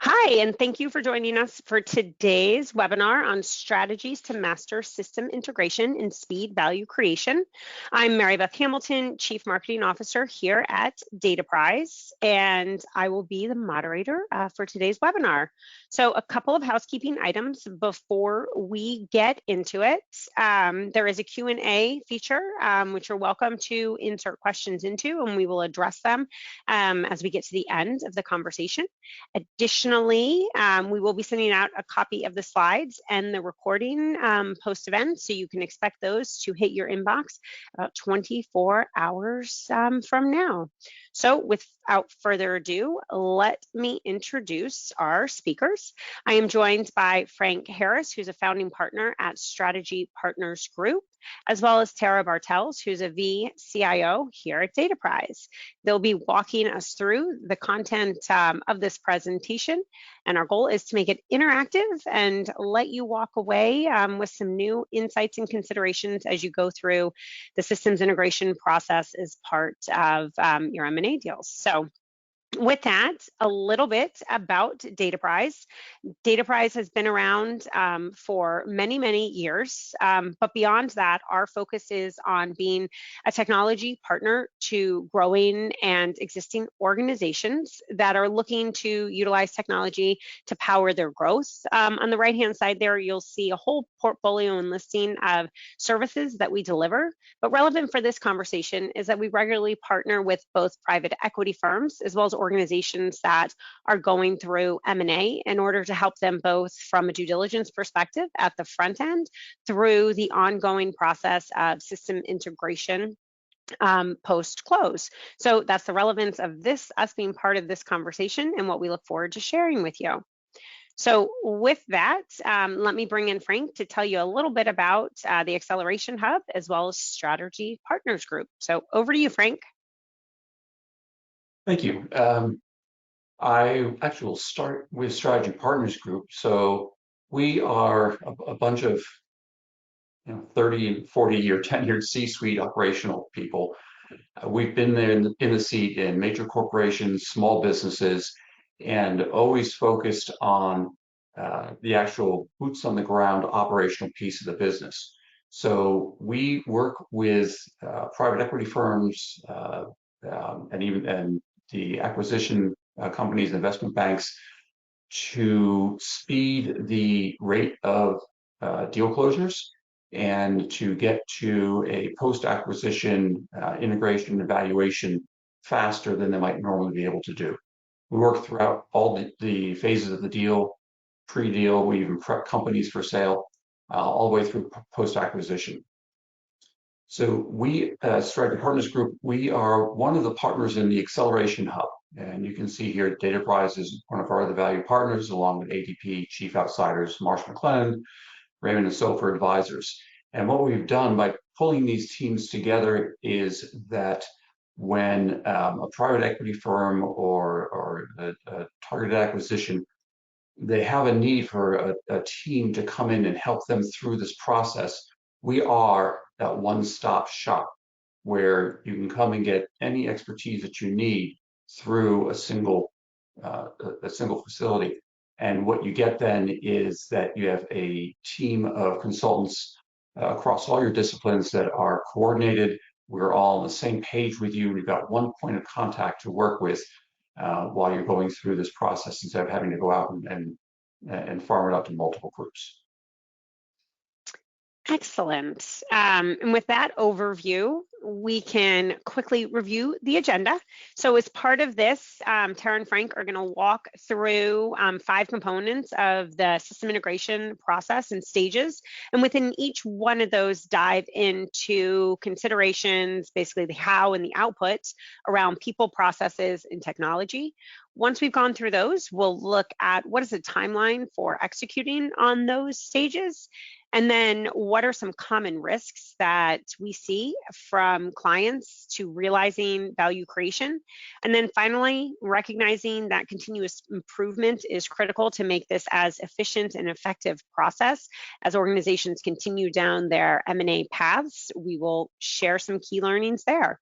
Hi, and thank you for joining us for today's webinar on strategies to master system integration and speed value creation. I'm Mary Beth Hamilton, Chief Marketing Officer here at Dataprise, and I will be the moderator for today's webinar. So a couple of housekeeping items before we get into it. There is a Q&A feature, which you're welcome to insert questions into, and we will address them as we get to the end of the conversation. Additionally, we will be sending out a copy of the slides and the recording post-event, so you can expect those to hit your inbox about 24 hours from now. So without further ado, let me introduce our speakers. I am joined by Frank Harris, who's a founding partner at Strategy Partners Group, as well as Tara Bartels, who's a VCIO here at Dataprise. They'll be walking us through the content of this presentation, and our goal is to make it interactive and let you walk away with some new insights and considerations as you go through the systems integration process as part of your M&A deals. So with that, a little bit about Dataprise. Dataprise has been around for many, many years, but beyond that, our focus is on being a technology partner to growing and existing organizations that are looking to utilize technology to power their growth. On the right-hand side there, you'll see a whole portfolio and listing of services that we deliver, but relevant for this conversation is that we regularly partner with both private equity firms as well as organizations that are going through M&A in order to help them both from a due diligence perspective at the front end through the ongoing process of system integration post-close. So that's the relevance of us being part of this conversation and what we look forward to sharing with you. So with that, let me bring in Frank to tell you a little bit about the Acceleration Hub as well as Strategy Partners Group. So over to you, Frank. Thank you. I actually will start with Strategy Partners Group. So we are a bunch of 30 and 40-year, tenured C-suite operational people. We've been there in the seat in major corporations, small businesses, and always focused on the actual boots on the ground operational piece of the business. So we work with private equity firms and the acquisition companies, investment banks, to speed the rate of deal closures and to get to a post-acquisition integration evaluation faster than they might normally be able to do. We work throughout all the phases of the deal, pre-deal, we even prep companies for sale, all the way through post-acquisition. So we, Strategy Partners Group, we are one of the partners in the Acceleration Hub. And you can see here, Dataprise is one of our other value partners, along with ADP, Chief Outsiders, Marsh McLennan, Raymond & Sofer Advisors. And what we've done by pulling these teams together is that when a private equity firm or a targeted acquisition, they have a need for a team to come in and help them through this process, we are that one-stop shop where you can come and get any expertise that you need through a single facility. And what you get then is that you have a team of consultants across all your disciplines that are coordinated. We're all on the same page with you. We've got one point of contact to work with while you're going through this process instead of having to go out and farm it up to multiple groups. Excellent. And with that overview, we can quickly review the agenda. So as part of this, Tara and Frank are going to walk through 5 components of the system integration process and stages. And within each one of those, dive into considerations, basically the how and the output around people, processes, and technology. Once we've gone through those, we'll look at what is the timeline for executing on those stages. And then what are some common risks that we see from clients to realizing value creation? And then finally, recognizing that continuous improvement is critical to make this as efficient and effective process. As organizations continue down their M&A paths, we will share some key learnings there.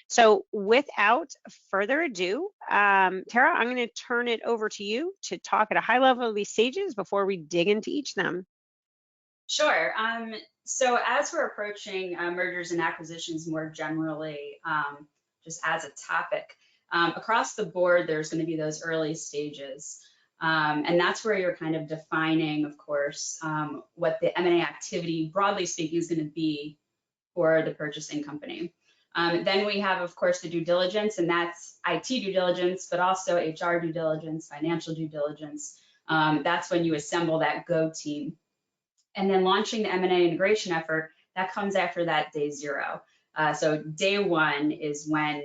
So without further ado, Tara, I'm going to turn it over to you to talk at a high level of these stages before we dig into each of them. Sure. So as we're approaching mergers and acquisitions more generally, just as a topic, across the board, there's going to be those early stages. And that's where you're kind of defining, of course, what the M&A activity, broadly speaking, is going to be for the purchasing company. Then we have, of course, the due diligence, and that's IT due diligence, but also HR due diligence, financial due diligence. That's when you assemble that go team. And then launching the M&A integration effort, that comes after that day zero. So day one is when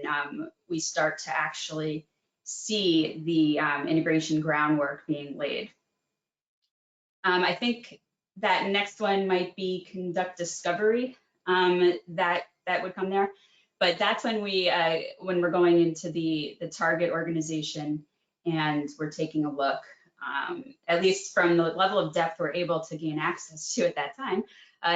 we start to actually see the integration groundwork being laid. I think that next one might be conduct discovery, that would come there. But that's when when we're going into the target organization and we're taking a look, at least from the level of depth we're able to gain access to at that time,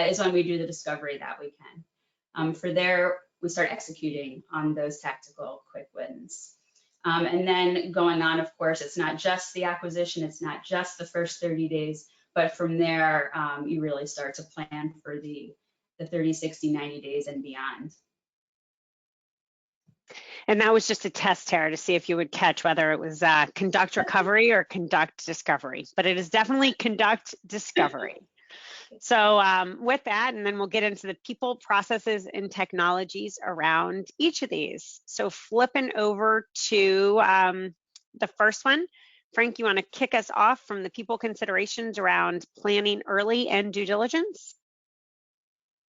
is when we do the discovery that we can. For there, we start executing on those tactical quick wins. And then going on, of course, it's not just the acquisition, it's not just the first 30 days, but from there, you really start to plan for the 30, 60, 90 days and beyond. And that was just a test, Tara, to see if you would catch whether it was conduct recovery or conduct discovery, but it is definitely conduct discovery. So with that, and then we'll get into the people, processes, and technologies around each of these. So flipping over to the first one, Frank, you want to kick us off from the people considerations around planning early and due diligence?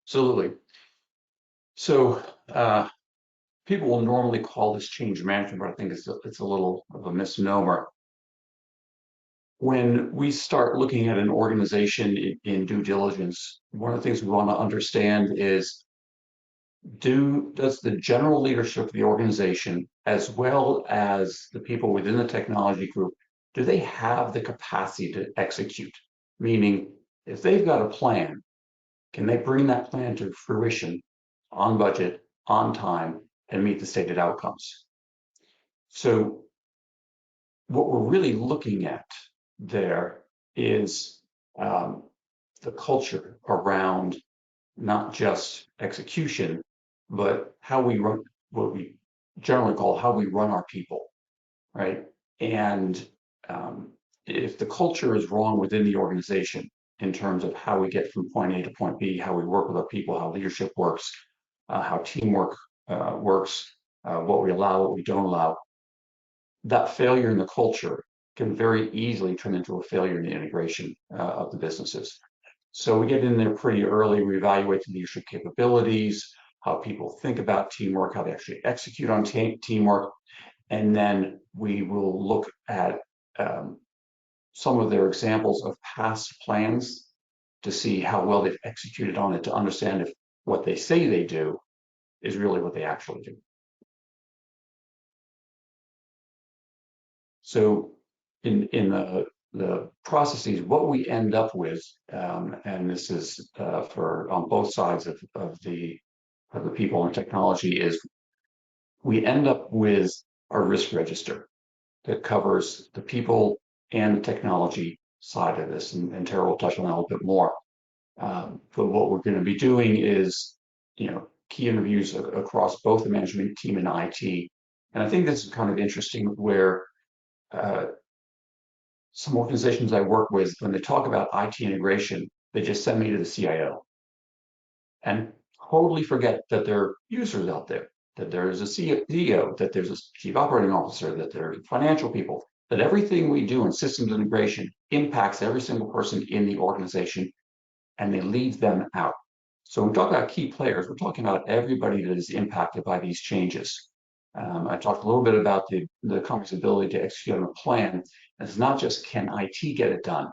Absolutely. So people will normally call this change management, but I think it's a little of a misnomer. When we start looking at an organization in due diligence, one of the things we want to understand is, does the general leadership of the organization, as well as the people within the technology group, do they have the capacity to execute? Meaning, if they've got a plan, can they bring that plan to fruition on budget, on time, and meet the stated outcomes? So what we're really looking at there is the culture around not just execution, but how we run, what we generally call how we run our people, right? And if the culture is wrong within the organization in terms of how we get from point A to point B, how we work with our people, how leadership works, how teamwork works, what we allow, what we don't allow, that failure in the culture can very easily turn into a failure in the integration of the businesses. So we get in there pretty early, we evaluate the leadership capabilities, how people think about teamwork, how they actually execute on teamwork, and then we will look at some of their examples of past plans to see how well they've executed on it, to understand if what they say they do is really what they actually do. So in the processes, what we end up with, and this is for on both sides of the people and technology, is we end up with a risk register that covers the people and the technology side of this, and Tara will touch on that a little bit more. But what we're going to be doing is, key interviews across both the management team and IT. And I think this is kind of interesting where some organizations I work with, when they talk about IT integration, they just send me to the CIO and totally forget that there are users out there, that there is a CEO, that there's a chief operating officer, that there are financial people, that everything we do in systems integration impacts every single person in the organization, and they leave them out. So when we talk about key players, we're talking about everybody that is impacted by these changes. I talked a little bit about the company's ability to execute on a plan. And it's not just can IT get it done,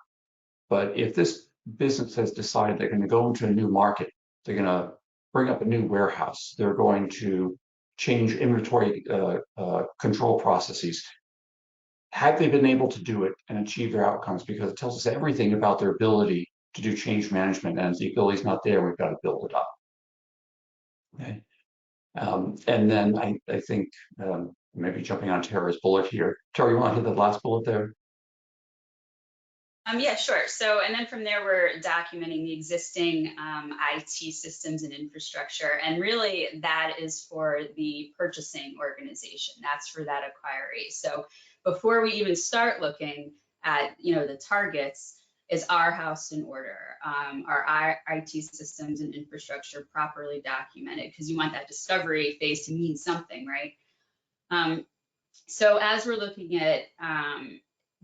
but if this business has decided they're going to go into a new market, they're going to bring up a new warehouse, they're going to change inventory control processes. Have they been able to do it and achieve their outcomes? Because it tells us everything about their ability to do change management. And if the ability's not there, we've got to build it up. Okay. And then I think maybe jumping on Tara's bullet here. Tara, you want to hit the last bullet there? Yeah, sure. So, and then from there, we're documenting the existing IT systems and infrastructure. And really that is for the purchasing organization. That's for that acquiree. So before we even start looking at, the targets, is our house in order? Our IT systems and infrastructure properly documented? Because you want that discovery phase to mean something, right? So as we're looking at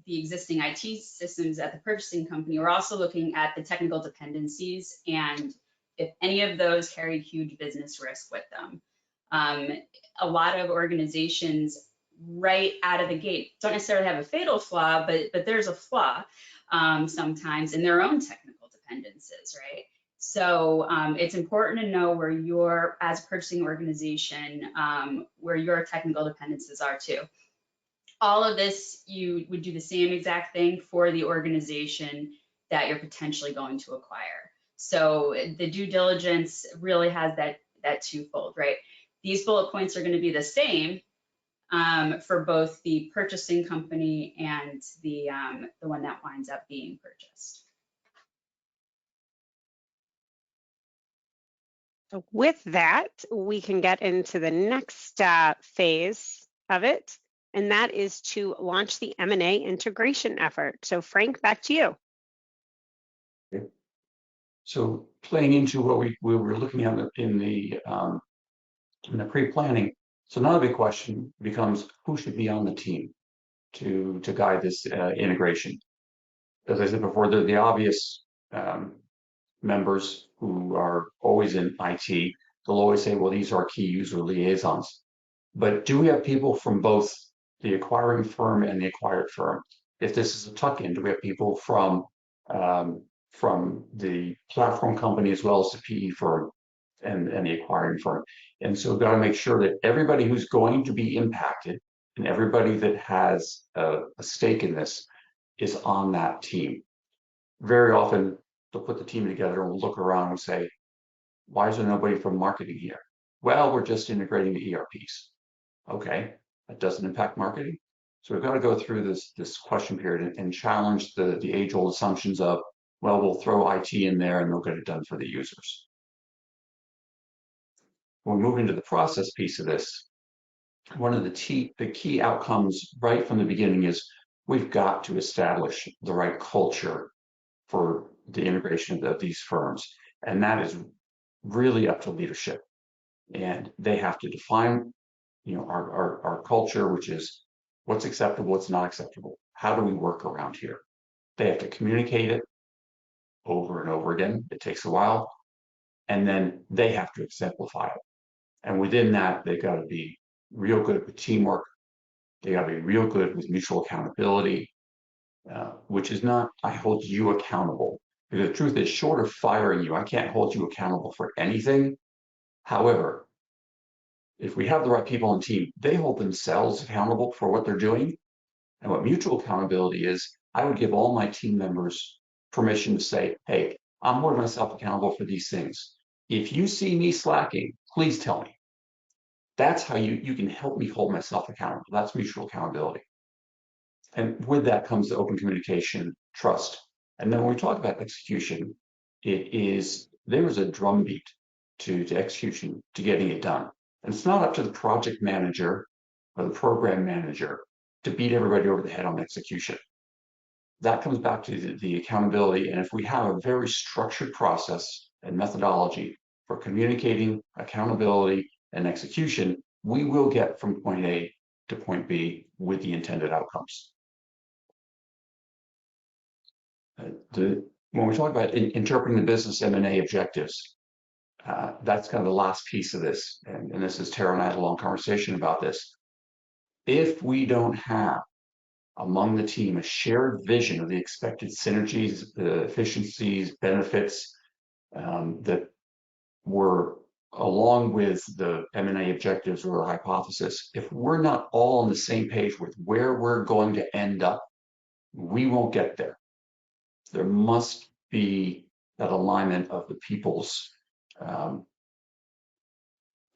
the existing IT systems at the purchasing company, we're also looking at the technical dependencies and if any of those carry huge business risk with them. A lot of organizations right out of the gate don't necessarily have a fatal flaw, but there's a flaw sometimes in their own technical dependencies, right? So it's important to know where your, as a purchasing organization, where your technical dependencies are too. All of this, you would do the same exact thing for the organization that you're potentially going to acquire. So the due diligence really has that twofold, right? These bullet points are going to be the same for both the purchasing company and the one that winds up being purchased. So with that, we can get into the next phase of it, and that is to launch the M&A integration effort. So Frank, back to you. Okay. So playing into what we were looking at in the pre-planning, so now the big question becomes who should be on the team to guide this integration. As I said before, the obvious members who are always in IT, they'll always say, well, these are key user liaisons. But do we have people from both the acquiring firm and the acquired firm? If this is a tuck-in, do we have people from the platform company as well as the PE firm and the acquiring firm? And so we've got to make sure that everybody who's going to be impacted and everybody that has a stake in this is on that team. Very often they'll put the team together and we'll look around and say, why is there nobody from marketing here? Well, we're just integrating the ERPs. Okay, that doesn't impact marketing. So we've got to go through this question period and challenge the age-old assumptions of, well, we'll throw IT in there and they'll get it done for the users. When we move into the process piece of this, one of the key outcomes right from the beginning is we've got to establish the right culture for the integration of these firms. And that is really up to leadership. And they have to define, our culture, which is what's acceptable, what's not acceptable. How do we work around here? They have to communicate it over and over again. It takes a while. And then they have to exemplify it. And within that, they've got to be real good with teamwork. They got to be real good with mutual accountability, which is not, I hold you accountable. Because the truth is, short of firing you, I can't hold you accountable for anything. However, if we have the right people on the team, they hold themselves accountable for what they're doing. And what mutual accountability is, I would give all my team members permission to say, hey, I'm holding myself accountable for these things. If you see me slacking, please tell me. That's how you can help me hold myself accountable. That's mutual accountability. And with that comes the open communication, trust. And then when we talk about execution, there is a drumbeat to execution, to getting it done. And it's not up to the project manager or the program manager to beat everybody over the head on execution. That comes back to the accountability. And if we have a very structured process and methodology for communicating accountability and execution, we will get from point A to point B with the intended outcomes. When we talk about interpreting the business M&A objectives, that's kind of the last piece of this. And this is Tara and I had a long conversation about this. If we don't have among the team a shared vision of the expected synergies, the efficiencies, benefits that were along with the M&A objectives or hypothesis. If we're not all on the same page with where we're going to end up, we won't get there. There must be that alignment of the people's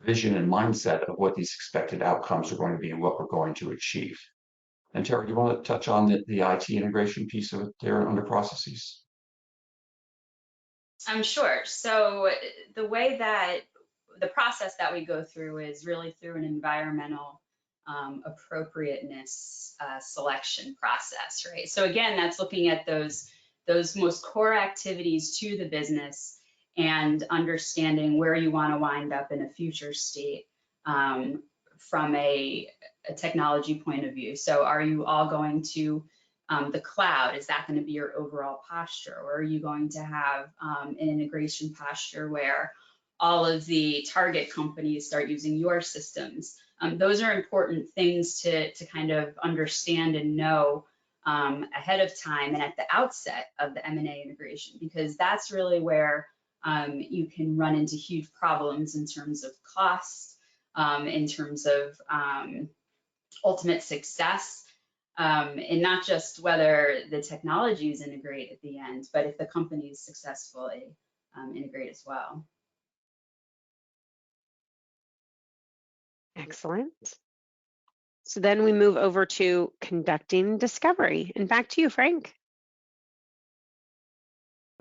vision and mindset of what these expected outcomes are going to be and what we're going to achieve. And Tara, do you want to touch on the IT integration piece of it there under processes? I'm sure. So the way that the process that we go through is really through an environmental appropriateness selection process, right? So again, that's looking at those most core activities to the business and understanding where you want to wind up in a future state from a technology point of view. So are you all going to the cloud? Is that going to be your overall posture? Or are you going to have an integration posture where all of the target companies start using your systems? Those are important things to kind of understand and know ahead of time and at the outset of the M&A integration, because that's really where you can run into huge problems in terms of cost, in terms of ultimate success, and not just whether the technologies integrate at the end, but if the companies successfully integrate as well. Excellent. So then we move over to conducting discovery. And back to you, Frank.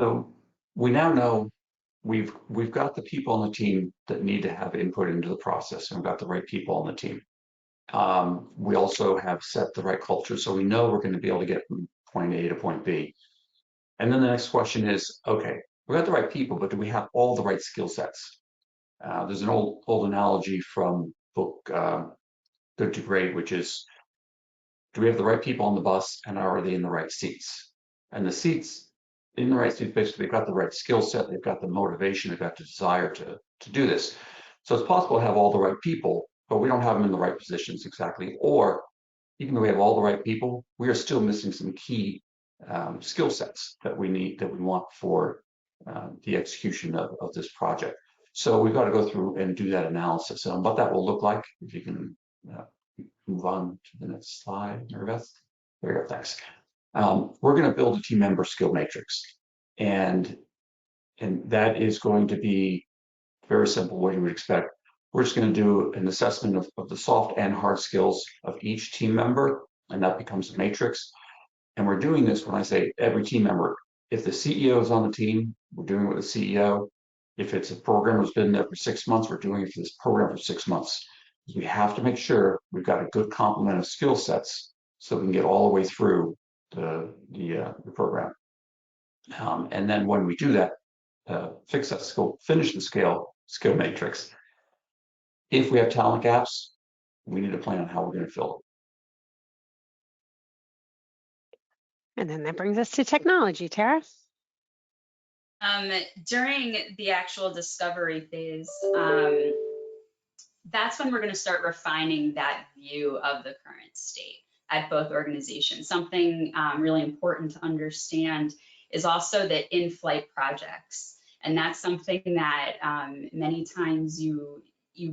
So we now know we've got the people on the team that need to have input into the process, and we've got the right people on the team. We also have set the right culture, so we know we're going to be able to get from point A to point B. And then the next question is, okay, we got the right people, but do we have all the right skill sets? There's an old analogy from book Good to Great, which is, do we have the right people on the bus, and are they in the right seats? And the seats in the right seats, basically, they've got the right skill set, they've got the motivation, they've got the desire to do this. So it's possible to have all the right people, but we don't have them in the right positions exactly. Or even though we have all the right people, we are still missing some key skill sets that we need, that we want for the execution of this project. So we've got to go through and do that analysis. And what that will look like, if you can move on to the next slide, Mary Beth. There you go, thanks. We're going to build a team member skill matrix. And that is going to be very simple, what you would expect. We're just going to do an assessment of the soft and hard skills of each team member, and that becomes a matrix. And we're doing this when I say every team member. If the CEO is on the team, we're doing it with the CEO. If it's a program that's been there for 6 months, we're doing it for this program for 6 months. We have to make sure we've got a good complement of skill sets so we can get all the way through the program. And then when we do that, fix that skill, finish the skill matrix. If we have talent gaps, we need to plan on how we're going to fill it. And then that brings us to technology, Tara. During the actual discovery phase, that's when we're going to start refining that view of the current state at both organizations. Something really important to understand is also the in-flight projects. And that's something that many times you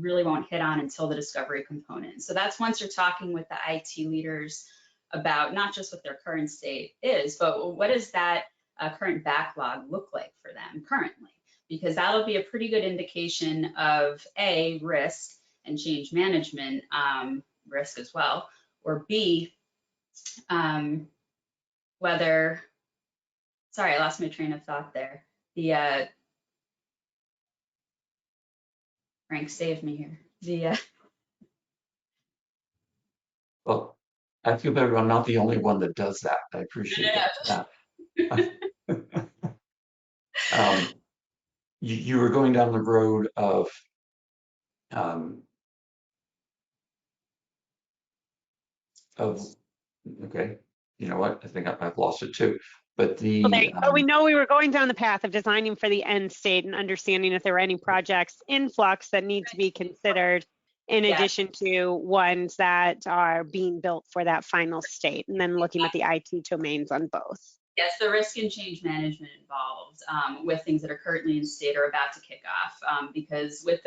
really won't hit on until the discovery component. So that's once you're talking with the IT leaders about not just what their current state is, but what does that current backlog look like for them currently? Because that'll be a pretty good indication of A, risk and change management risk as well, or B, whether, sorry, I lost my train of thought there. The Frank saved me here. Well, I feel better. I'm not the only one that does that. I appreciate that. You were going down the road of okay, you know what? I think I've lost it too. But the we know we were going down the path of designing for the end state and understanding if there were any projects in flux that need to be considered in Yeah. addition to ones that are being built for that final state, and then looking at the IT domains on both. Yes, the risk and change management involved with things that are currently in state or about to kick off, because with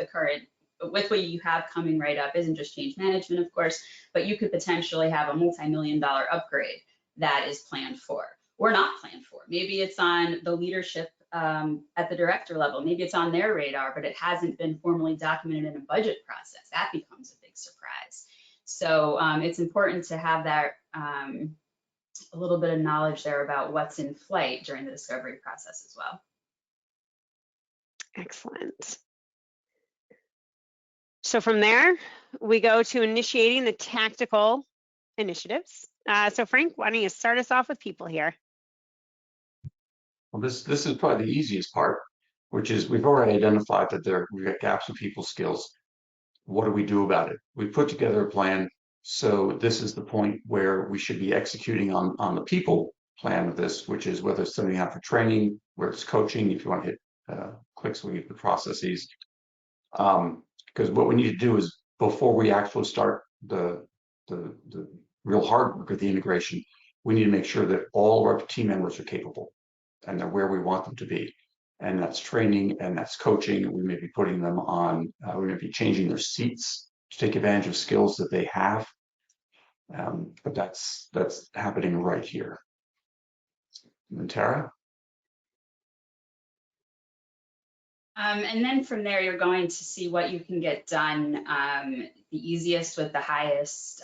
what you have coming right up isn't just change management, of course, but you could potentially have a multi-million-dollar upgrade that is planned for or not planned for. Maybe it's on the leadership at the director level. Maybe it's on their radar, but it hasn't been formally documented in a budget process. That becomes a big surprise. So it's important to have that a little bit of knowledge there about what's in flight during the discovery process as well. Excellent. So from there, we go to initiating the tactical initiatives. So Frank, why don't you start us off with people here? Well, this is probably the easiest part, which is we've already identified that we've got gaps in people's skills. What do we do about it? We put together a plan. So this is the point where we should be executing on the people plan of this, which is whether it's something out for training, whether it's coaching, if you want to hit clicks, we get the processes. Because what we need to do is before we actually start the real hard work of the integration, we need to make sure that all of our team members are capable and they're where we want them to be. And that's training and that's coaching. We may be putting them on, we may be changing their seats to take advantage of skills that they have. But that's happening right here. And Tara? And then from there, you're going to see what you can get done the easiest with the highest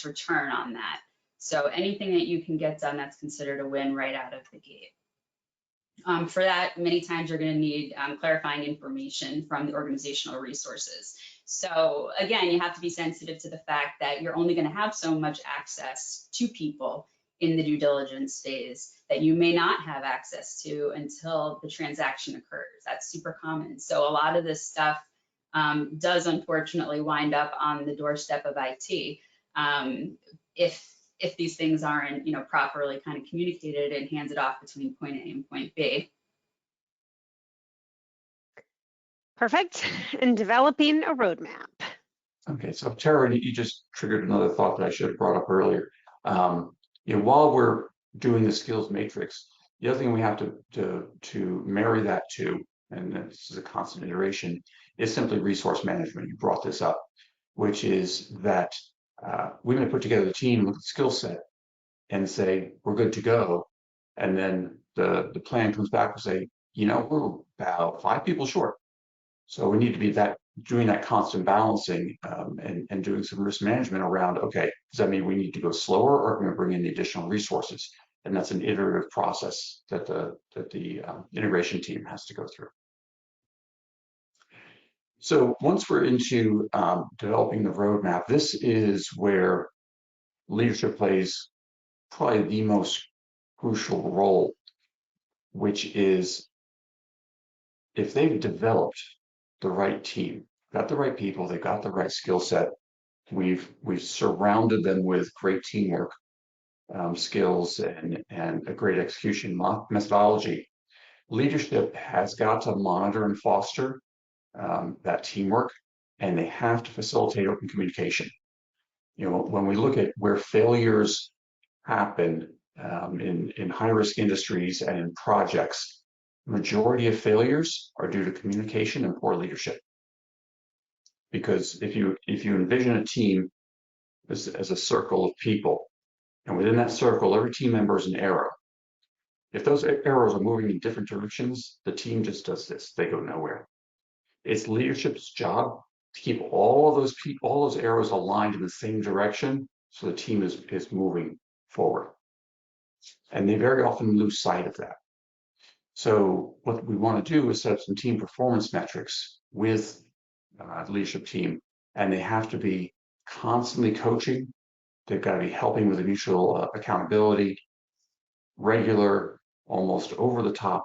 return on that. So anything that you can get done that's considered a win right out of the gate. For that, many times you're going to need clarifying information from the organizational resources. So again, you have to be sensitive to the fact that you're only going to have so much access to people in the due diligence phase that you may not have access to until the transaction occurs. That's super common. So a lot of this stuff does unfortunately wind up on the doorstep of IT if these things aren't, properly kind of communicated and handed off between point A and point B. Perfect. And developing a roadmap. Okay, so Tara, you just triggered another thought that I should have brought up earlier. While we're doing the skills matrix, the other thing we have to marry that to, and this is a constant iteration, is simply resource management. You brought this up, which is that we may put together the team, look at the skill set, and say we're good to go, and then the plan comes back and say, we're about 5 people short. So we need to be doing that constant balancing and doing some risk management around, okay, does that mean we need to go slower or are we going to bring in the additional resources? And that's an iterative process that the integration team has to go through. So once we're into developing the roadmap, this is where leadership plays probably the most crucial role, which is if they've developed the right team, got the right people, they've got the right skill set, we've surrounded them with great teamwork skills and a great execution methodology. Leadership has got to monitor and foster that teamwork, and they have to facilitate open communication. When we look at where failures happen in high-risk industries and in projects, majority of failures are due to communication and poor leadership. Because if you envision a team as a circle of people, and within that circle, every team member is an arrow. If those arrows are moving in different directions, the team just does this. They go nowhere. It's leadership's job to keep all of those arrows aligned in the same direction so the team is moving forward. And they very often lose sight of that. So what we want to do is set up some team performance metrics with the leadership team, and they have to be constantly coaching. They've got to be helping with the mutual accountability, regular, almost over-the-top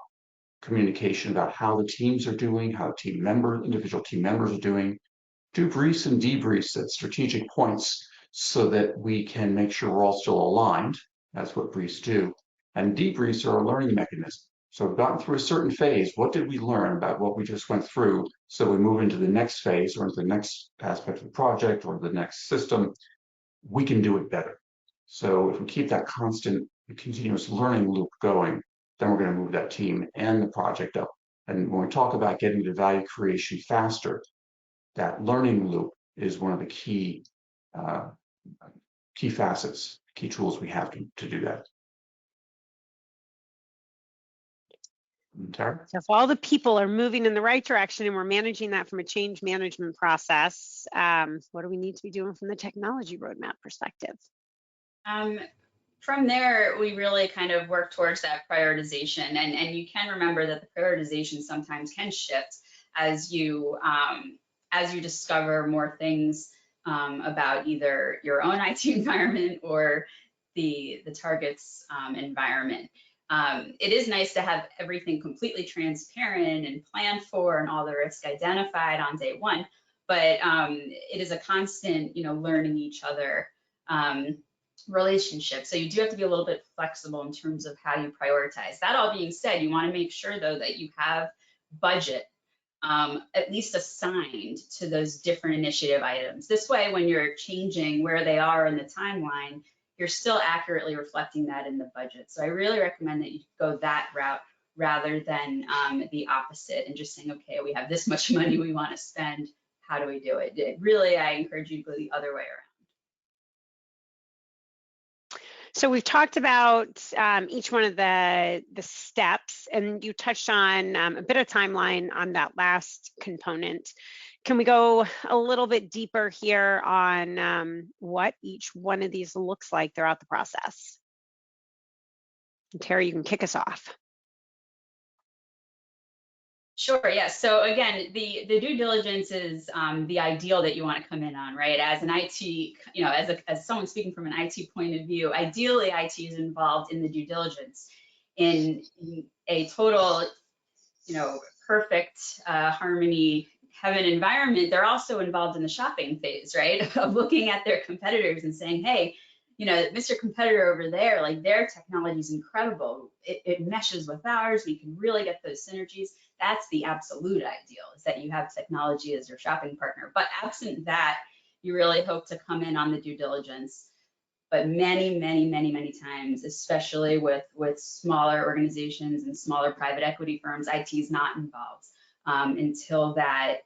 communication about how the teams are doing, how individual team members are doing, do briefs and debriefs at strategic points so that we can make sure we're all still aligned. That's what briefs do. And debriefs are a learning mechanism. So we've gotten through a certain phase. What did we learn about what we just went through? So we move into the next phase or into the next aspect of the project or the next system, we can do it better. So if we keep that constant, continuous learning loop going, then we're going to move that team and the project up. And when we talk about getting to value creation faster, that learning loop is one of the key facets, key tools we have to do that. Tara? So if all the people are moving in the right direction and we're managing that from a change management process, what do we need to be doing from the technology roadmap perspective? From there, we really kind of work towards that prioritization, and you can remember that the prioritization sometimes can shift as you discover more things about either your own IT environment or the target's environment. It is nice to have everything completely transparent and planned for and all the risk identified on day one, but it is a constant, learning each other relationship. So you do have to be a little bit flexible in terms of how you prioritize. That all being said, you want to make sure though that you have budget at least assigned to those different initiative items. This way, when you're changing where they are in the timeline, you're still accurately reflecting that in the budget. So I really recommend that you go that route rather than the opposite and just saying, okay, we have this much money we want to spend. How do we do it? Really, I encourage you to go the other way around. So we've talked about each one of the steps, and you touched on a bit of timeline on that last component. Can we go a little bit deeper here on what each one of these looks like throughout the process? And Tara, you can kick us off. Sure, yes. So again, the due diligence is the ideal that you want to come in on, right? As an IT, as someone speaking from an IT point of view, ideally IT is involved in the due diligence in a total, perfect harmony heaven environment. They're also involved in the shopping phase, right? Of looking at their competitors and saying, hey, Mr. Competitor over there, like their technology is incredible. It meshes with ours. We can really get those synergies. That's the absolute ideal, is that you have technology as your shopping partner. But absent that, you really hope to come in on the due diligence. But many, many, many, many times, especially with smaller organizations and smaller private equity firms, IT is not involved until that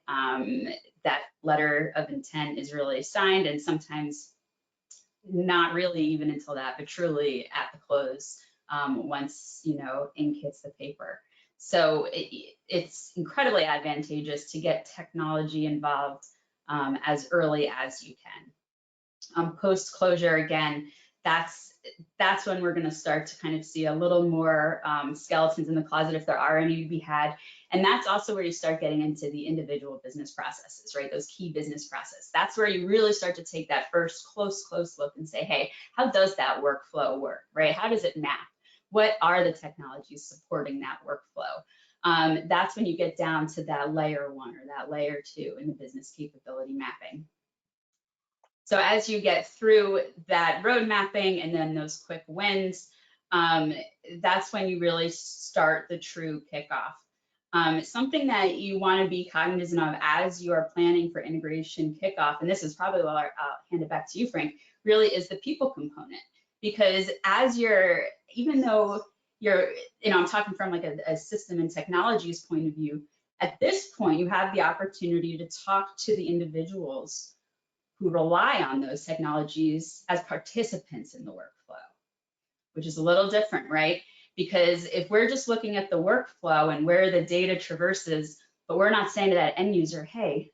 letter of intent is really signed, and sometimes not really even until that, but truly at the close once ink hits the paper. So it's incredibly advantageous to get technology involved as early as you can. Post closure, again, that's when we're going to start to kind of see a little more skeletons in the closet if there are any to be had. And that's also where you start getting into the individual business processes, right? Those key business processes. That's where you really start to take that first close look and say, hey, how does that workflow work, right? How does it map? What are the technologies supporting that workflow? That's when you get down to that layer 1 or that layer 2 in the business capability mapping. So as you get through that road mapping and then those quick wins, that's when you really start the true kickoff. Something that you want to be cognizant of as you are planning for integration kickoff, and this is probably what I'll hand it back to you, Frank, really is the people component. Because as even though I'm talking from like a system and technologies point of view, at this point, you have the opportunity to talk to the individuals who rely on those technologies as participants in the workflow, which is a little different, right? Because if we're just looking at the workflow and where the data traverses, but we're not saying to that end user, hey,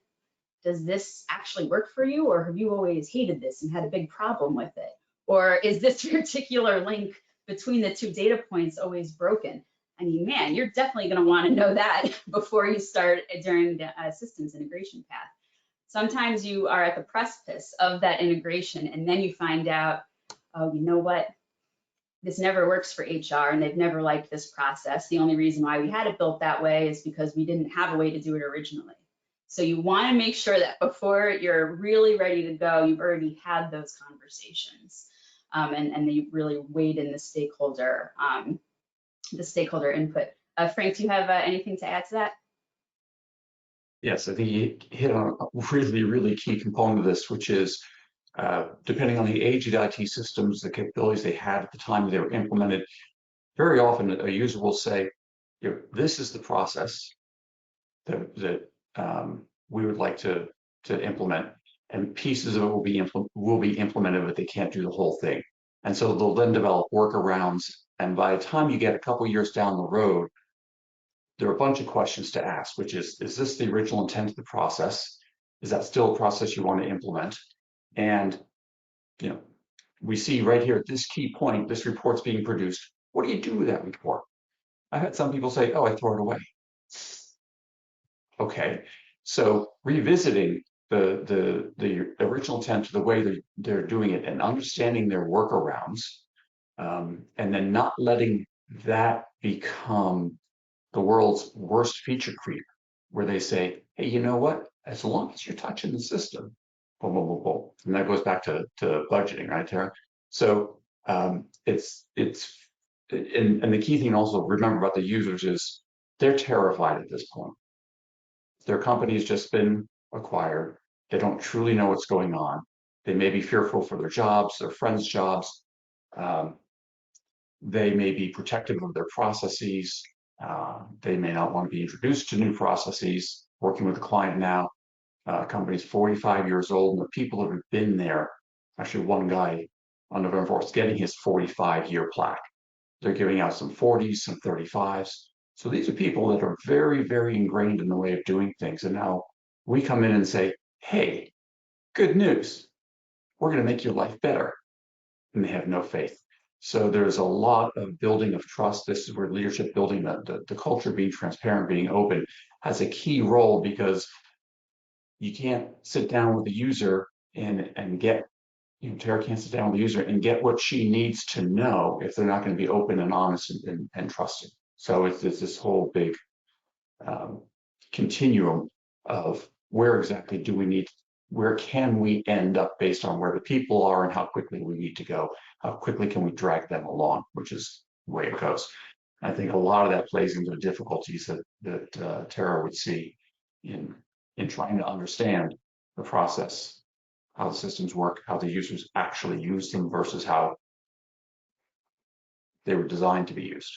does this actually work for you? Or have you always hated this and had a big problem with it? Or is this particular link between the two data points always broken? I mean, man, you're definitely going to want to know that before you start during the systems integration path. Sometimes you are at the precipice of that integration and then you find out, oh, you know what? This never works for HR and they've never liked this process. The only reason why we had it built that way is because we didn't have a way to do it originally. So you want to make sure that before you're really ready to go, you've already had those conversations and you really weighed in the stakeholder input. Frank, do you have anything to add to that? Yes, I think you hit on a really, really key component of this, which is depending on the age of the IT systems, the capabilities they had at the time they were implemented, very often a user will say, this is the process that we would like to implement, and pieces of it will be implemented, but they can't do the whole thing. And so they'll then develop workarounds. And by the time you get a couple years down the road, there are a bunch of questions to ask, which is this the original intent of the process? Is that still a process you want to implement? And we see right here at this key point, this report's being produced. What do you do with that report? I've had some people say, oh, I throw it away. Okay, so revisiting the original intent, the way they're doing it, and understanding their workarounds, and then not letting that become the world's worst feature creep, where they say, hey, you know what? As long as you're touching the system, boom, boom, boom, boom. And that goes back to budgeting, right, Tara? So it's and the key thing also remember about the users is they're terrified at this point. Their company's just been acquired. They don't truly know what's going on. They may be fearful for their jobs, their friends' jobs. They may be protective of their processes. They may not want to be introduced to new processes. Working with a client now, company's 45 years old, and the people that have been there, actually one guy on November 4th is getting his 45-year plaque. They're giving out some 40s, some 35s. So these are people that are very, very ingrained in the way of doing things. And now we come in and say, hey, good news. We're going to make your life better. And they have no faith. So there's a lot of building of trust. This is where leadership building, the culture being transparent, being open, has a key role, because you can't sit down with the user and get, Tara can't sit down with the user and get what she needs to know if they're not going to be open and honest and trusting. So it's this whole big continuum of where exactly do we need, where can we end up based on where the people are and how quickly we need to go, how quickly can we drag them along, which is the way it goes. I think a lot of that plays into the difficulties that Tara would see in trying to understand the process, how the systems work, how the users actually use them versus how they were designed to be used.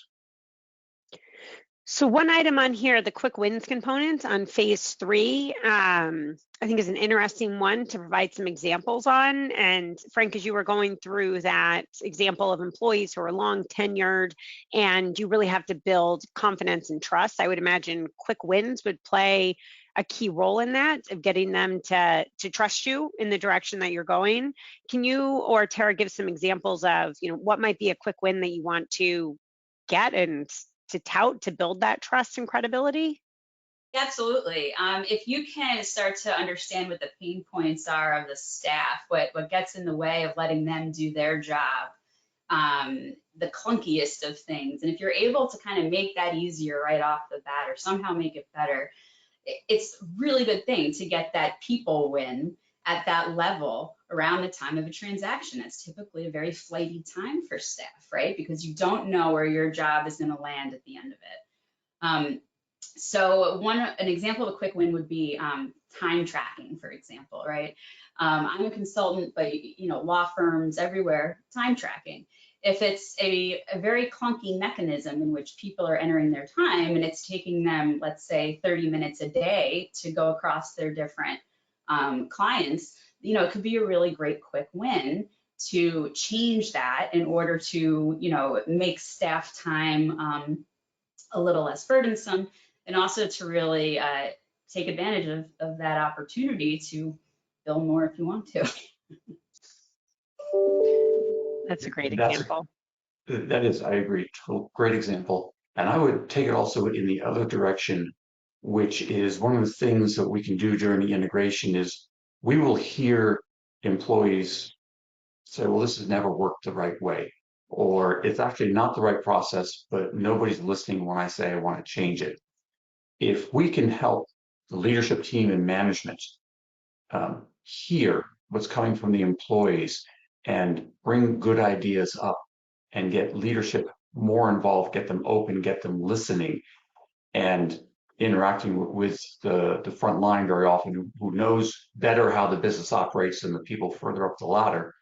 So one item on here, the quick wins component on phase 3, I think is an interesting one to provide some examples on. And Frank, as you were going through that example of employees who are long tenured and you really have to build confidence and trust, I would imagine quick wins would play a key role in that, of getting them to trust you in the direction that you're going. Can you or Tara give some examples of, what might be a quick win that you want to get and to tout to build that trust and credibility? Absolutely. If you can start to understand what the pain points are of the staff, what gets in the way of letting them do their job, the clunkiest of things, and if you're able to kind of make that easier right off the bat or somehow make it better, it's a really good thing to get that people win at that level around the time of a transaction. It's typically a very flighty time for staff, right? Because you don't know where your job is going to land at the end of it. So an example of a quick win would be time tracking, for example, right? I'm a consultant, but law firms everywhere, time tracking. If it's a very clunky mechanism in which people are entering their time and it's taking them, let's say, 30 minutes a day to go across their different clients, it could be a really great quick win to change that in order to, make staff time a little less burdensome, and also to really take advantage of that opportunity to bill more if you want to. That's a great example. That is, I agree, great example. And I would take it also in the other direction, which is one of the things that we can do during the integration is we will hear employees say, well, this has never worked the right way, or it's actually not the right process, but nobody's listening when I say I want to change it. If we can help the leadership team and management hear what's coming from the employees and bring good ideas up and get leadership more involved, get them open, get them listening, and interacting with the front line very often, who knows better how the business operates than the people further up the ladder.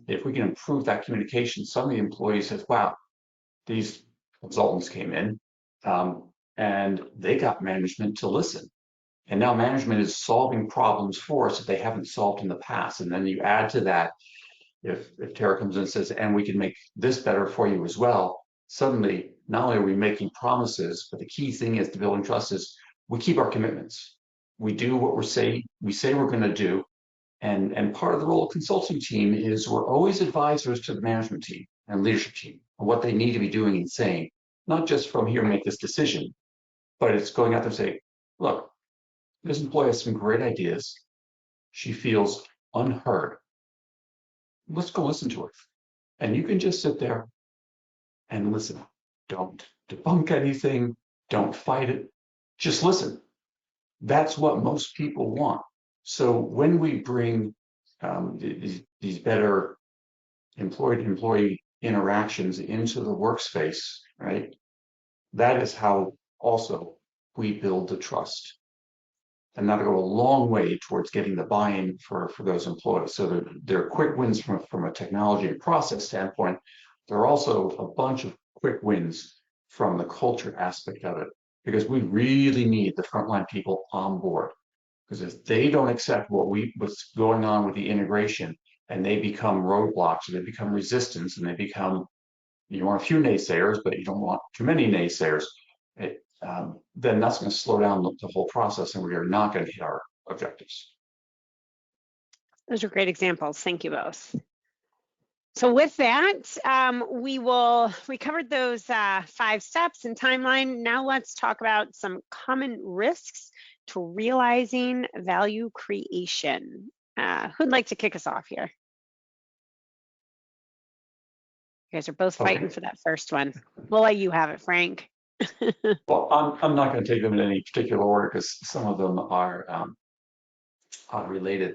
If we can improve that communication, some of the employees says, wow, these consultants came in and they got management to listen. And now management is solving problems for us that they haven't solved in the past. And then you add to that, if Tara comes in and says, and we can make this better for you as well, suddenly not only are we making promises, but the key thing is, the building trust is, we keep our commitments. We do what we say we're going to do. And part of the role of consulting team is we're always advisors to the management team and leadership team on what they need to be doing and saying, not just from here, make this decision, but it's going out there and say, look, this employee has some great ideas. She feels unheard. Let's go listen to her. And you can just sit there and listen. Don't debunk anything. Don't fight it. Just listen. That's what most people want. So when we bring these better employee interactions into the workspace, right? That is how also we build the trust. And that'll go a long way towards getting the buy-in for those employees. So there are quick wins from a technology and process standpoint. There are also a bunch of quick wins from the culture aspect of it, because we really need the frontline people on board. Because if they don't accept what's going on with the integration, and they become roadblocks, or they become resistance, and they become, you want a few naysayers, but you don't want too many naysayers, then that's going to slow down the whole process, and we are not going to hit our objectives. Those are great examples. Thank you both. So with that, we covered those 5 steps and timeline. Now let's talk about some common risks to realizing value creation. Who'd like to kick us off here? You guys are both fighting for that first one. We'll let you have it, Frank. Well, I'm not going to take them in any particular order, because some of them are related.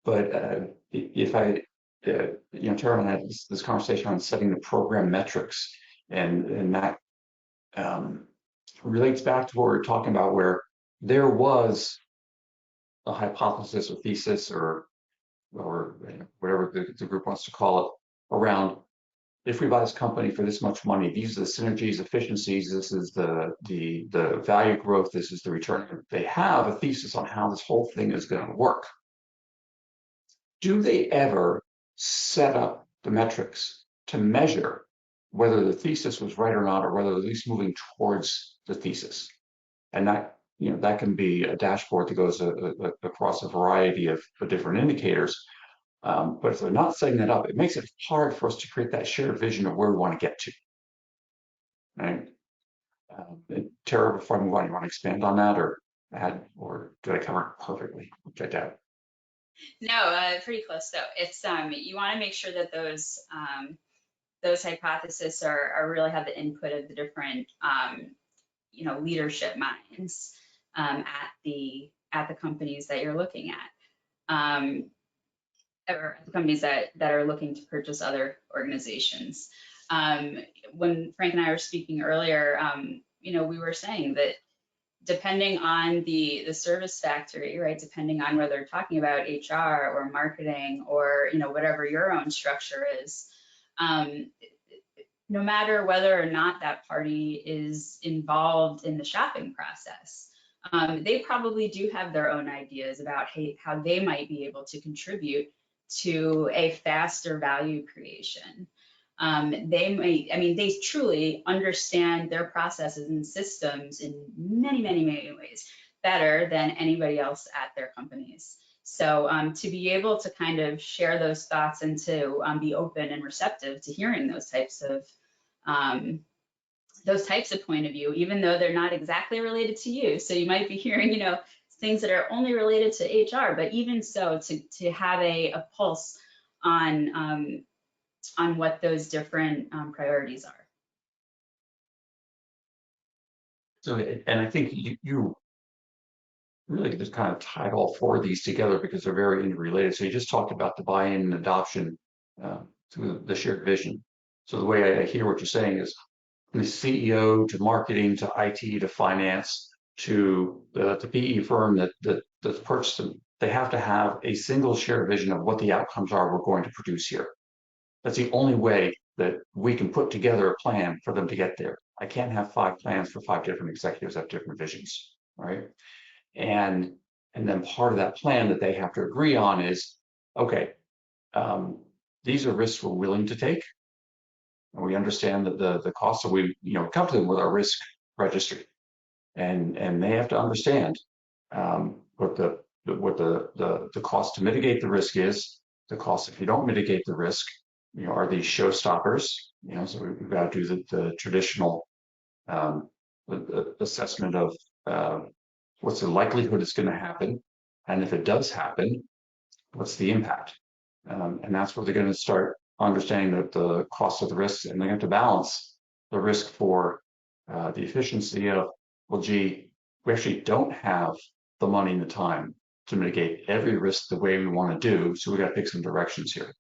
But if I, Tara and I had this conversation on setting the program metrics, and that relates back to what we were talking about, where there was a hypothesis or thesis or whatever the group wants to call it, around, if we buy this company for this much money, these are the synergies, efficiencies, this is the value growth, this is the return. They have a thesis on how this whole thing is going to work. Do they ever set up the metrics to measure whether the thesis was right or not, or whether they're at least moving towards the thesis? And that, that can be a dashboard that goes across a variety of different indicators. But if they're not setting that up, it makes it hard for us to create that shared vision of where we want to get to. Right? Tara, before I move on, you want to expand on that, or add, or did I cover it perfectly? Which I doubt. No, pretty close though. It's you want to make sure that those hypotheses are really have the input of the different leadership minds at the companies that you're looking at. Or companies that are looking to purchase other organizations. When Frank and I were speaking earlier, we were saying that depending on the service factory, right, depending on whether they're talking about HR or marketing or whatever your own structure is, no matter whether or not that party is involved in the shopping process, they probably do have their own ideas about how they might be able to contribute to a faster value creation. They truly understand their processes and systems in many, many, many ways better than anybody else at their companies. So to be able to kind of share those thoughts and to be open and receptive to hearing those types of point of view, even though they're not exactly related to you. So you might be hearing, things that are only related to HR, but even so, to have a pulse on what those different priorities are. So, and I think you really just kind of tied all 4 of these together, because they're very interrelated. So you just talked about the buy-in and adoption through the shared vision. So the way I hear what you're saying is from the CEO to marketing to IT to finance to the PE firm that's purchased them, they have to have a single shared vision of what the outcomes are we're going to produce here. That's the only way that we can put together a plan for them to get there. I can't have 5 plans for 5 different executives that have different visions, right? And then part of that plan that they have to agree on is, okay, these are risks we're willing to take, and we understand that the cost. So we come to them with our risk registry, and they have to understand what the cost to mitigate the risk is, the cost if you don't mitigate the risk. Are these showstoppers? So we've got to do the traditional assessment of what's the likelihood it's going to happen, and if it does happen, what's the impact? And that's where they're going to start understanding that the cost of the risks, and they have to balance the risk for the efficiency of, well, gee, we actually don't have the money and the time to mitigate every risk the way we want to do, so we got to pick some directions here.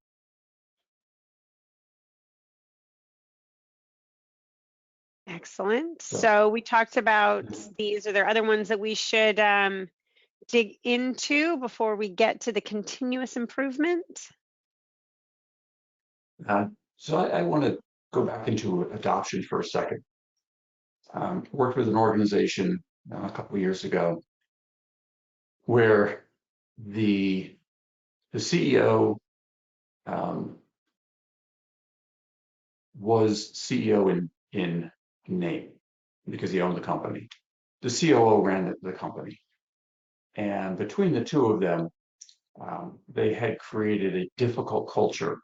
Excellent. So we talked about these. Are there other ones that we should dig into before we get to the continuous improvement? So I want to go back into adoption for a second. Worked with an organization a couple of years ago where the CEO was CEO in name because he owned the company. The COO ran the company. And between the two of them, they had created a difficult culture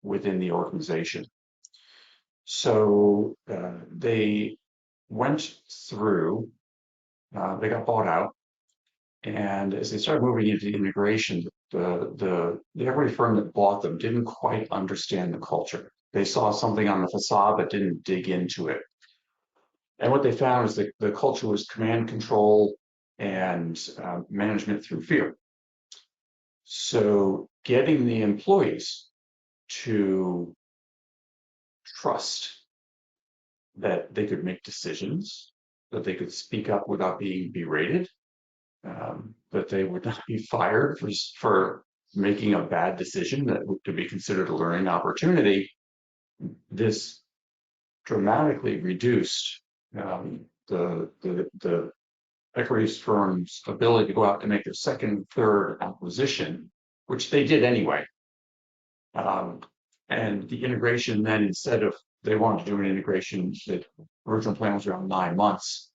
within the organization. So they went through, they got bought out. And as they started moving into integration, every firm that bought them didn't quite understand the culture. They saw something on the facade but didn't dig into it. And what they found is that the culture was command control and management through fear. So getting the employees to trust that they could make decisions, that they could speak up without being berated, that they would not be fired for making a bad decision that to be considered a learning opportunity. This dramatically reduced the equities firm's ability to go out and make their second, third acquisition, which they did anyway. And the integration then, instead of they wanted to do an integration, the original plan was around 9 months.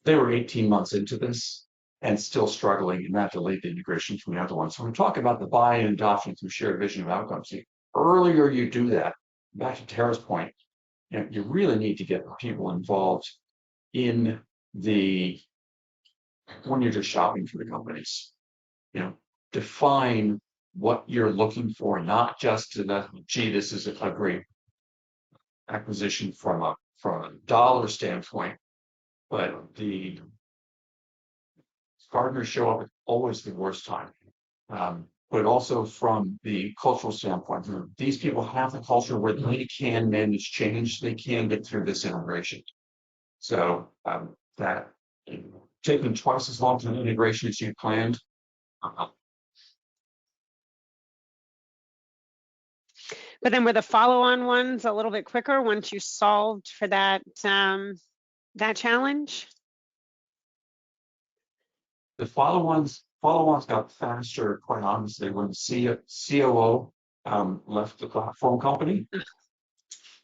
They were 18 months into this and still struggling, and that delayed the integration from the other one. So when we talk about the buy-in and adoption through shared vision of outcomes, the earlier you do that, back to Tara's point, you really need to get people involved in when you're just shopping for the companies. Define what you're looking for, not just to the, gee, this is a great acquisition from a dollar standpoint, but the gardeners show up at always the worst time. But also from the cultural standpoint, these people have the culture where they can manage change, they can get through this integration. So that taking twice as long to an integration as you planned. But then were the follow-on ones a little bit quicker once you solved for that that challenge? The follow-ons got faster, quite honestly, when the COO left the platform company,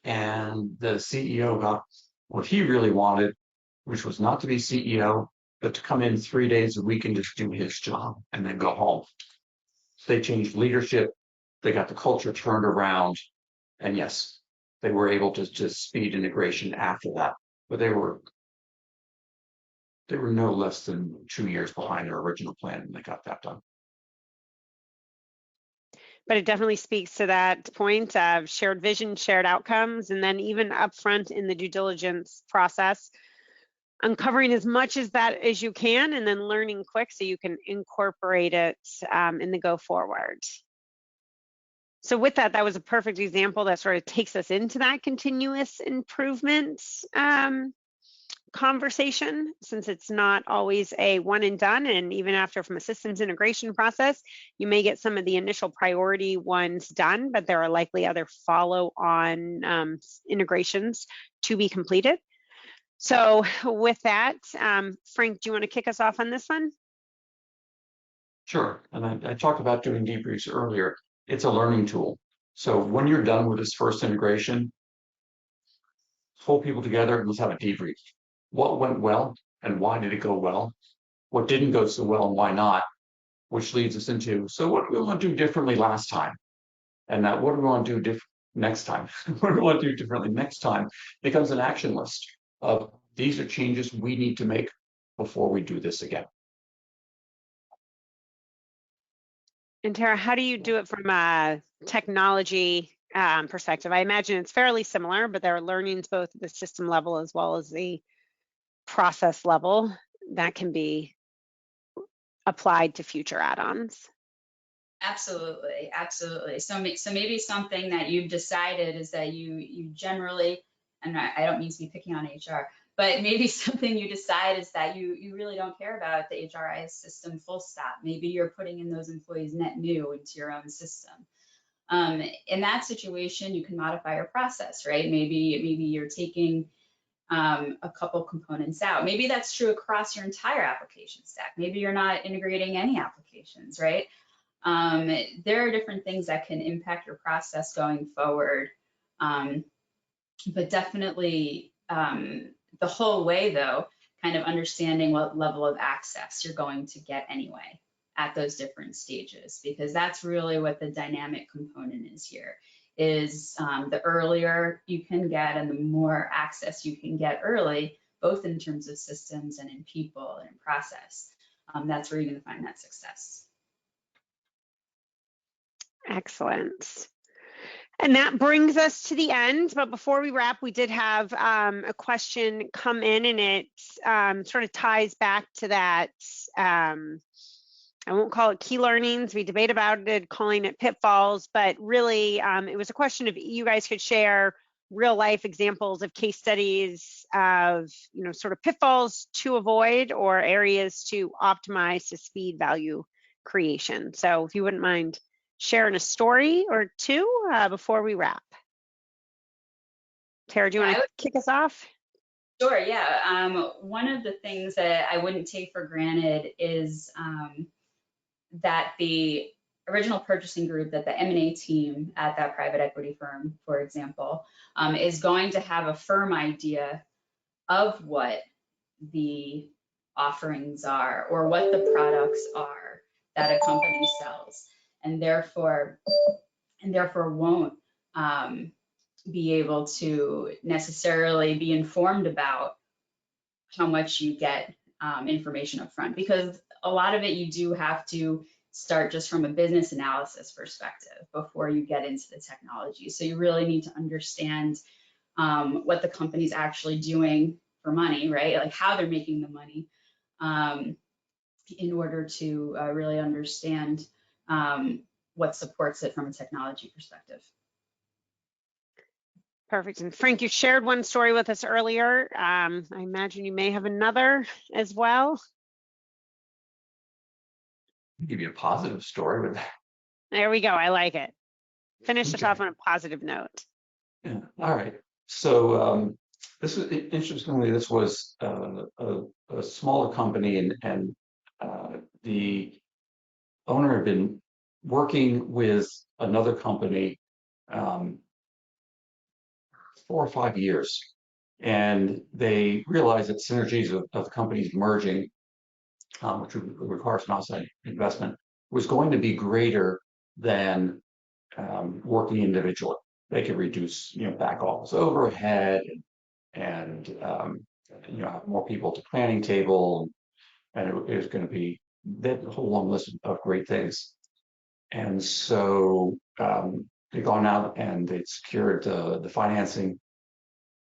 and the CEO got what he really wanted, which was not to be CEO, but to come in 3 days a week and just do his job and then go home. They changed leadership, they got the culture turned around, and yes, they were able to speed integration after that, but they were no less than 2 years behind their original plan when they got that done. But it definitely speaks to that point of shared vision, shared outcomes, and then even upfront in the due diligence process, uncovering as much as that as you can, and then learning quick so you can incorporate it in the go forward. So with that, that was a perfect example that sort of takes us into that continuous improvement conversation, since it's not always a one and done. And even after, from a systems integration process, you may get some of the initial priority ones done, but there are likely other follow-on integrations to be completed. So with that, Frank, do you want to kick us off on this one? Sure. And I talked about doing debriefs earlier. It's a learning tool. So when you're done with this first integration, pull people together and let's have a debrief. What went well and why did it go well? What didn't go so well and why not? Which leads us into, so what do we want to do differently last time? And that what do we want to do next time? What do we want to do differently next time becomes an action list of these are changes we need to make before we do this again. And Tara, how do you do it from a technology perspective? I imagine it's fairly similar, but there are learnings both at the system level as well as the process level that can be applied to future add-ons. Absolutely, absolutely. So maybe something that you've decided is that you generally, and I don't mean to be picking on HR, but maybe something you decide is that you really don't care about the HRIS system full stop. Maybe you're putting in those employees net new into your own system. In that situation, you can modify your process, right? Maybe you're taking a couple components out. Maybe that's true across your entire application stack. Maybe you're not integrating any applications, right? There are different things that can impact your process going forward. But definitely the whole way though, kind of understanding what level of access you're going to get anyway at those different stages, because that's really what the dynamic component is here, is the earlier you can get and the more access you can get early, both in terms of systems and in people and in process. That's where you're going to find that success. Excellent. And that brings us to the end. But before we wrap, we did have a question come in, and it sort of ties back to that. I won't call it key learnings. We debate about it, calling it pitfalls, but really it was a question of you guys could share real life examples of case studies of, sort of pitfalls to avoid or areas to optimize to speed value creation. So if you wouldn't mind sharing a story or two before we wrap. Tara, do you want to kick us off? Sure, yeah. One of the things that I wouldn't take for granted is that the original purchasing group, that the M&A team at that private equity firm, for example, is going to have a firm idea of what the offerings are or what the products are that a company sells, and therefore won't be able to necessarily be informed about how much you get information up front, because a lot of it you do have to start just from a business analysis perspective before you get into the technology. So you really need to understand what the company's actually doing for money, right? Like how they're making the money in order to really understand what supports it from a technology perspective. Perfect. And Frank, you shared one story with us earlier. I imagine you may have another as well. I'll give you a positive story with that. There we go. I like it. Finish us off on a positive note. Yeah. All right. So this was interestingly, this was a smaller company, and the owner had been working with another company 4 or 5 years, and they realized that synergies of companies merging, which would require some outside investment, was going to be greater than working individually. They could reduce, back office overhead and have more people at the planning table, and it was going to be that whole long list of great things. And so they'd gone out and they'd secured the financing,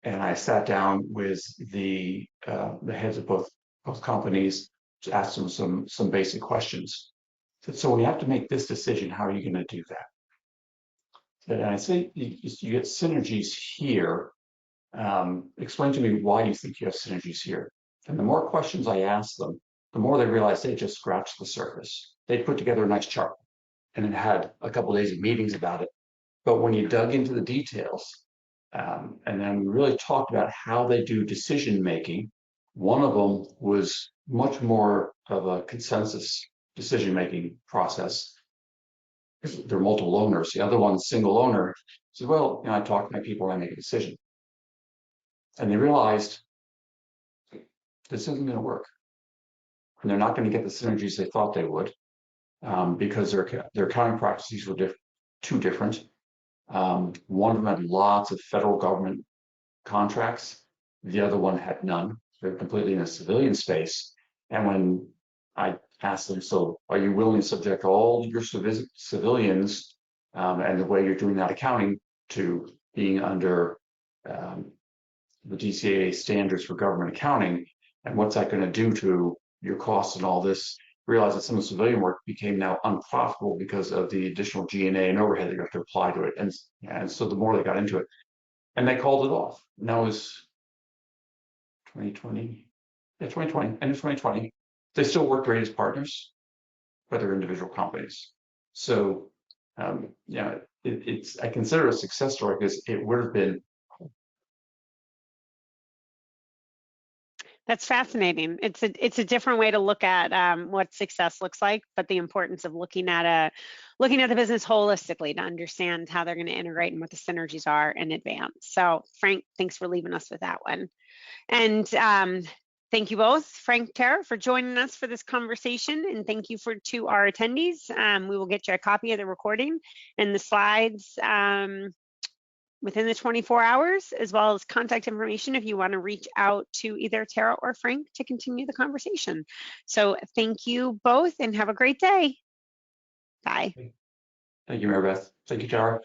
and I sat down with the heads of both companies to ask them some basic questions. So when you have to make this decision, how are you going to do that? And I say you get synergies here. Explain to me why you think you have synergies here. And the more questions I asked them, the more they realized they just scratched the surface. They put together a nice chart and then had a couple of days of meetings about it. But when you dug into the details, and then really talked about how they do decision making, one of them was much more of a consensus decision making process. There are multiple owners. The other one, single owner, said, well, I talk to my people and I make a decision. And they realized this isn't going to work. And they're not going to get the synergies they thought they would, because their accounting practices were too different. One of them had lots of federal government contracts. The other one had none. They're completely in a civilian space. And when I asked them, so are you willing to subject all your civilians and the way you're doing that accounting to being under the DCAA standards for government accounting? And what's that going to do to your costs and all this? Realize that some of the civilian work became now unprofitable because of the additional G&A and overhead that you have to apply to it. And so the more they got into it, and they called it off. And that was 2020. Yeah, 2020, end of 2020. They still work great as partners, but they're individual companies. So, I consider it a success story because it would have been. That's fascinating. It's a different way to look at what success looks like, but the importance of looking at the business holistically to understand how they're going to integrate and what the synergies are in advance. So, Frank, thanks for leaving us with that one. And thank you both, Frank, Tara, for joining us for this conversation, and thank you to our attendees. We will get you a copy of the recording and the slides within the 24 hours, as well as contact information if you want to reach out to either Tara or Frank to continue the conversation. So thank you both and have a great day. Bye. Thank you, Mary Beth. Thank you, Tara.